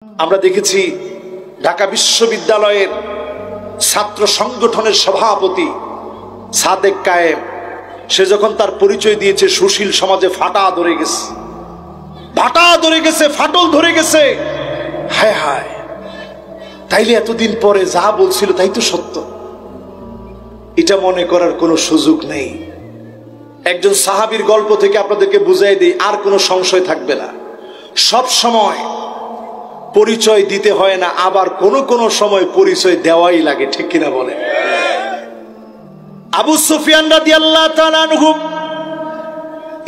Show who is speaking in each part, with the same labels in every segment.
Speaker 1: আমরা দেখেছি ঢাকা বিশ্ববিদ্যালয়ের ছাত্র সংগঠনের সভাপতি সাদেক কায়েম, সে যখন তার পরিচয় দিয়েছে সুশীল সমাজে ফাটা ধরে গেছে, ফাটল ধরে গেছে। হায় হায়, তাইলে এতদিন পরে যা বলছিল তাই তো সত্য, এটা মনে করার কোনো সুযোগ নেই। একজন সাহাবীর গল্প থেকে আপনাদেরকে বুঝাই দিই, আর কোনো সংশয় থাকবে না। সব সময় পরিচয় দিতে হয় না, আবার কোন সময় পরিচয় দেওয়াই লাগে, ঠিক কিনা বলে? আবু সুফিয়ান রাদিয়াল্লাহু তাআলা আনহু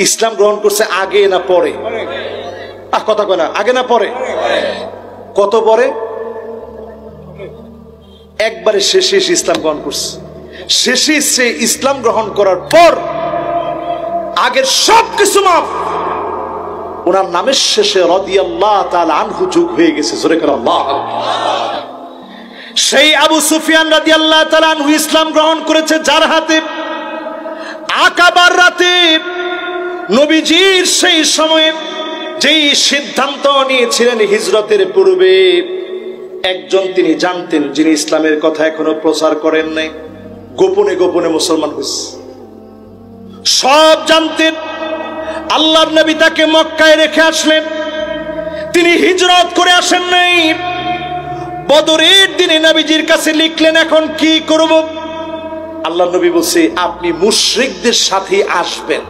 Speaker 1: ইসলাম গ্রহণ করছে আগে না পরে? কথা কয় না, আগে না পরে? কত পরে? একবারে শেষে ইসলাম গ্রহণ করছে। শেষে সে ইসলাম গ্রহণ করার পর আগের সব কিছু মাফ, ওনার নামের শেষে রাদিয়াল্লাহু তাআলা আনহু যুগ হয়ে গেছে। জোরে করে আল্লাহ। সেই আবু সুফিয়ান রাদিয়াল্লাহু তাআলা আনহু ইসলাম গ্রহণ করেছে যার হাতে আকাবার রাতে নবীজির সেই সময়ে যেই সিদ্ধান্ত নিয়েছিলেন হিজরতের পূর্বে, একজন তিনি জানতেন যিনি ইসলামের কথা এখনো প্রচার করেন নাই, গোপনে গোপনে মুসলমান হয়েছে। সব জানতেন। আল্লাহর নবী তাকে মক্কায় রেখে আসলেন, তিনি হিজরত করে আসেন নাই। বদরের দিনে নবীজির কাছে লিখলেন, এখন কি করব? আল্লাহর নবী বলছে, আপনি মুশরিকদের সাথে আসবেন।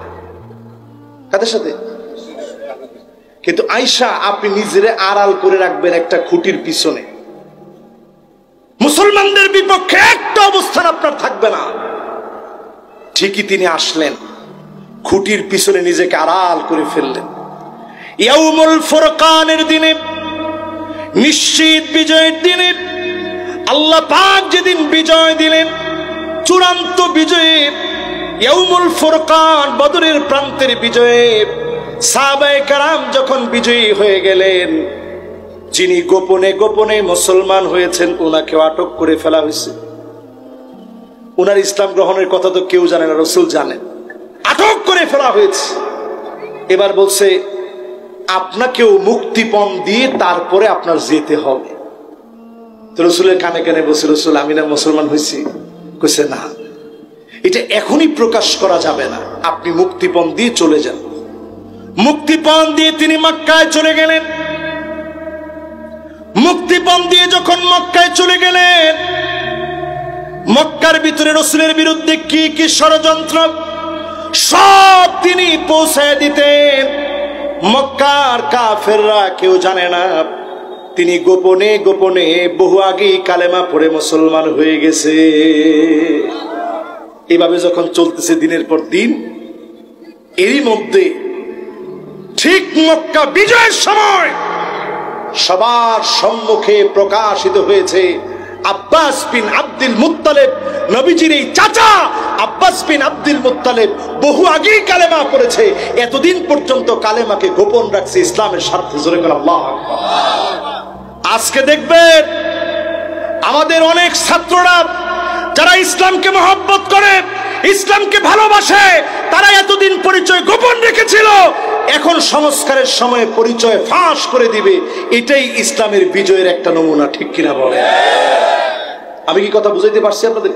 Speaker 1: কাদের সাথে? কিন্তু আয়েশা, আপনি নিজেরে আড়াল করে রাখবেন একটা খুঁটির পিছনে, মুসলমানদের বিপক্ষে একটা অবস্থান আপনার থাকবে না। ঠিকই তিনি আসলেন, খুঁটির পিছনে নিজেকে আড়াল করে ফেললেন। ইয়াউমুল ফুরকানের দিনে, নিশ্চিত বিজয়ের দিনে, আল্লাহ পাক যেদিন বিজয় দিলেন, চূড়ান্ত বিজয়ে, ইয়াউমুল ফুরকান, বদরের প্রান্তের বিজয়ে, সাহাবায়ে কেরাম যখন বিজয়ী হয়ে গেলেন, যিনি গোপনে গোপনে মুসলমান হয়েছেন ওনাকে আটক করে ফেলা হয়েছে। ওনার ইসলাম গ্রহণের কথা তো কেউ জানে না, রাসূল জানেন। আটক করে ফেলা হয়েছে। এবার বলছে, আপনাকেও মুক্তিপণ দিয়ে তারপরে আপনার যেতে হবে। তো রাসূলের কানে কানে বলছে, রাসূল আমি না মুসলমান হয়েছি? কইছে না, এটা এখনই প্রকাশ করা যাবে না, আপনি মুক্তিপণ দিয়ে চলে যান। মুক্তিপণ দিয়ে তিনি মক্কায় চলে গেলেন। মুক্তিপণ দিয়ে যখন মক্কায় চলে গেলেন, মক্কার ভিতরে রাসূলের বিরুদ্ধে কি কি ষড়যন্ত্র সব তিনি পৌঁছায় দিতেন। মক্কার কাফেররা কেউ জানে না তিনি গোপনে গোপনে বহু আগেই কালেমা পড়ে মুসলমান হয়ে গেছে। এভাবে যখন চলতেছে দিনের পর দিন, এরই মধ্যে ঠিক মক্কা বিজয়ের সময় সবার সম্মুখে প্রকাশিত হয়েছে আব্বাস বিন আব্দুল মুত্তালিব, নবীজির এই চাচা আব্বাস বিন আব্দুল মুত্তালিব বহু আগেই কালেমা পড়েছে। এতদিন পর্যন্ত কালেমাকে গোপন রাখছে ইসলামের স্বার্থে। জোরে করে আল্লাহু আকবার। আজকে দেখবেন আমাদের অনেক ছাত্ররা যারা ইসলামকে মহব্বত করে, ইসলামকে ভালোবাসে, তারা এতদিন পরিচয় গোপন রেখেছিল, এখন সংস্কারের সময় পরিচয় ফাঁস করে দিবে। এটাই ইসলামের বিজয়ের একটা নমুনা, ঠিক কিনা বলে? আমি কি কথা বুঝাইতে পারছি আপনাদের?